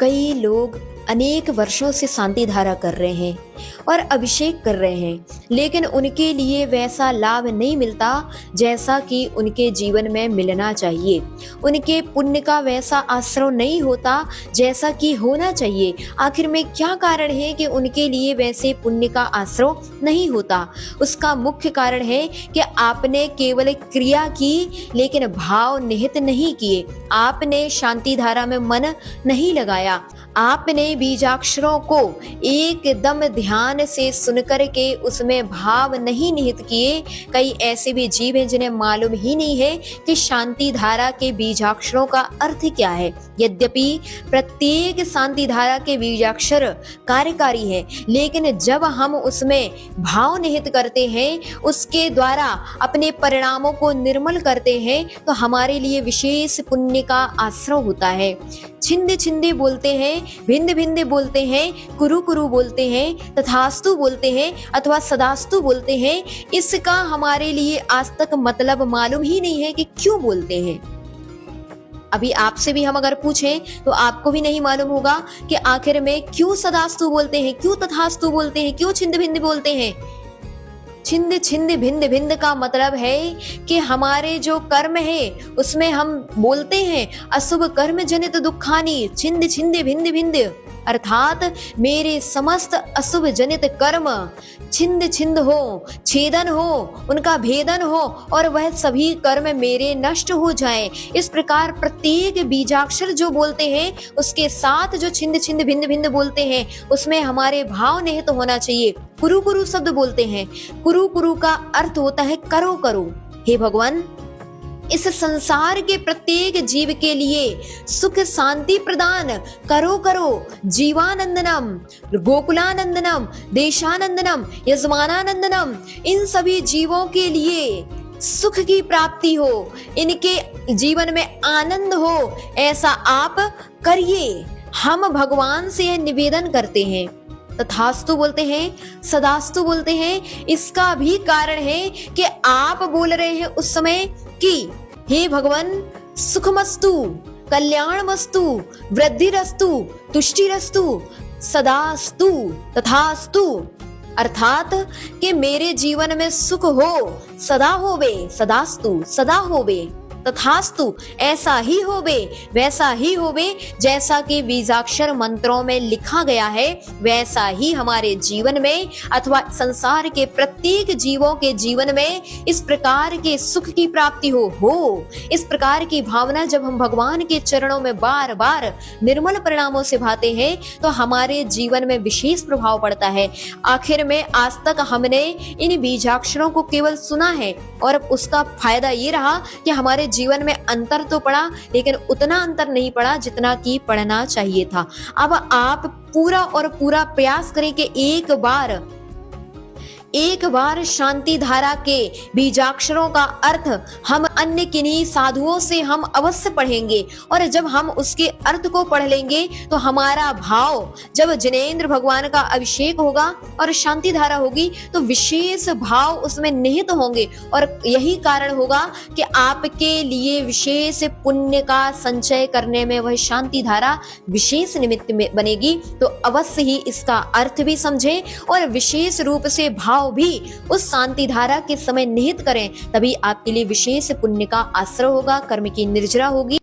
कई लोग अनेक वर्षों से शांति धारा कर रहे हैं और अभिषेक कर रहे हैं, लेकिन उनके लिए वैसा लाभ नहीं मिलता जैसा कि उनके जीवन में मिलना चाहिए। उनके पुण्य का वैसा आश्रय नहीं होता जैसा कि होना चाहिए। आखिर में क्या कारण है कि उनके लिए वैसे पुण्य का आश्रय नहीं होता? उसका मुख्य कारण है कि आपने केवल क्रिया की लेकिन भाव निहित नहीं किए। आपने शांति धारा में मन नहीं लगाया। आपने बीजाक्षरों को एकदम ध्यान से सुनकर के उसमें भाव नहीं निहित किए। कई ऐसे भी जीव हैं जिन्हें मालूम ही नहीं है कि शांति धारा के बीजाक्षरों का अर्थ क्या है। यद्यपि प्रत्येक शांति धारा के बीजाक्षर कार्यकारी है, लेकिन जब हम उसमें भाव निहित करते हैं, उसके द्वारा अपने परिणामों को निर्मल करते हैं, तो हमारे लिए विशेष पुण्य का आश्रय होता है। छिंदे छिंदे बोलते हैं, भिंद भिंद बोलते हैं, कुरु कुरु बोलते हैं, तथास्तु बोलते हैं अथवा सदास्तु बोलते हैं। इसका हमारे लिए आज तक मतलब मालूम ही नहीं है कि क्यों बोलते हैं। अभी आपसे भी हम अगर पूछें तो आपको भी नहीं मालूम होगा कि आखिर में क्यों सदास्तु बोलते हैं, क्यों तथास्तु बोलते हैं, क्यों छिंद भिंद बोलते हैं। छिंद छिंद भिंद भिंद का मतलब है कि हमारे जो कर्म है उसमें हम बोलते हैं अशुभ कर्म जनित दुखानी छिंद छिंद भिंद भिंद, अर्थात मेरे समस्त अशुभ जनित कर्म छिंद छिंद हो, छेदन हो, उनका भेदन हो और वह सभी कर्म मेरे नष्ट हो जाएं। इस प्रकार प्रत्येक बीजाक्षर जो बोलते हैं उसके साथ जो छिंद छिंद भिंद भिंद बोलते हैं उसमें हमारे भाव निहित होना चाहिए। कुरु कुरु शब्द बोलते हैं। कुरु कुरु का अर्थ होता है करो करो। हे भगवान, इस संसार के प्रत्येक जीव के लिए सुख शांति प्रदान करो करो। जीवानंदनम, गोकुलानंदनम, देशानंदनम, यजमानानंदनम, इन सभी जीवों के लिए सुख की प्राप्ति हो, इनके जीवन में आनंद हो, ऐसा आप करिए। हम भगवान से यह निवेदन करते हैं। तथास्तु बोलते हैं, सदास्तु बोलते हैं। इसका भी कारण है कि आप बोल रहे हैं उस समय कि हे भगवान, सुखमस्तु, कल्याणमस्तु, वृद्धिरस्तु, तुष्टिरस्तु, सदास्तु, तथास्तु, अर्थात कि मेरे जीवन में सुख हो, सदा होवे, सदास्तु, सदा होवे, तथास्तु, ऐसा ही होवे, वैसा ही होवे जैसा कि बीजाक्षर मंत्रों में लिखा गया है, वैसा ही हमारे जीवन में अथवा संसार के प्रत्येक जीवों के जीवन में इस प्रकार के सुख की प्राप्ति हो। इस प्रकार की भावना जब हम भगवान के चरणों में बार बार निर्मल परिणामों से भाते हैं तो हमारे जीवन में विशेष प्रभाव पड़ता है। आखिर में आज तक हमने इन बीजाक्षरों को केवल सुना है और उसका फायदा ये रहा कि हमारे जीवन में अंतर तो पड़ा, लेकिन उतना अंतर नहीं पड़ा जितना कि पढ़ना चाहिए था। अब आप पूरा और पूरा प्रयास करें कि एक बार शांति धारा के बीजाक्षरों का अर्थ हम अन्य किन्हीं साधुओं से हम अवश्य पढ़ेंगे, और जब हम उसके अर्थ को पढ़ लेंगे तो हमारा भाव, जब जिनेंद्र भगवान का अभिषेक होगा और शांति धारा होगी तो विशेष भाव उसमें निहित होंगे, और यही कारण होगा कि आपके लिए विशेष पुण्य का संचय करने में वह शांति धारा विशेष निमित्त में बनेगी। तो अवश्य ही इसका अर्थ भी समझें और विशेष रूप से भाव भी उस शांति धारा के समय निहित करें, तभी आपके लिए विशेष पुण्य का आश्रय होगा, कर्म की निर्जरा होगी।